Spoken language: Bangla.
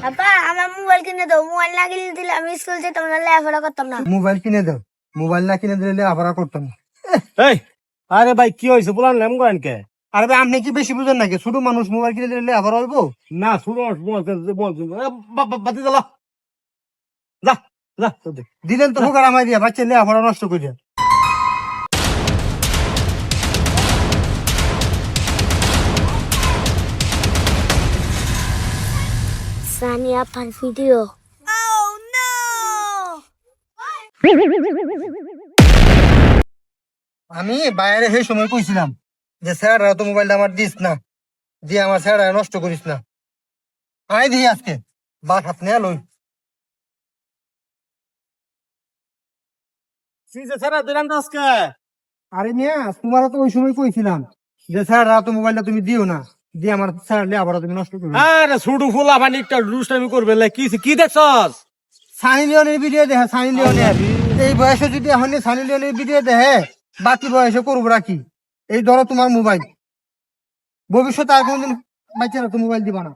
আপা আমার মোবাইল কিনে দাও, মোবাইল না কিনে দিলে আমি স্কুল যেতাম না, লেখাপড়া করতাম না। মোবাইল কিনে দাও, মোবাইল না কিনে দিলে আবার করতাম না। এই আরে ভাই কি হয়েছে বলার নাম করেন কে? আরে ভাই আপনি কি বেশি বুঝেন নাকি? ছোট মানুষ মোবাইল কিনে দিলে আবার হইবো? না শুনো বাতি জ্বালা যা যা দিলেন তো হোক আর আমায় দিয়া বাচ্চা লেখাপড়া নষ্ট করিয়া। সানিয়া পান ভিডিও। আমি বাইরে সেই সময় কইছিলাম যে স্যার তো মোবাইলটা আমার দিস না, দিয়ে আমার স্যার নষ্ট করিস না। আই দিই আজকে বাস হাত নিয়ে লই। ছাড়া দিলাম তো আজকে। আরে মিয়া তোমারও তো ওই সময় কইছিলাম যে স্যার তো মোবাইলটা তুমি দিও না, দিয়ে আমার স্যার লেখাপড়া তুমি নষ্ট করবে। আরে ছুটু ফুলা পানি একটা দুষ্টামি করবে কি দেখছস? সানি লিওনের ভিডিও দেখে, সানি লিওনের এই বয়সে যদি এখন সানি লিওনের ভিডিও দেখে বাকি বয়সে করবো রাখি। এই ধরো তোমার মোবাইল, ভবিষ্যতে আর কোনদিন বাচ্চারা তো মোবাইল দিবা না।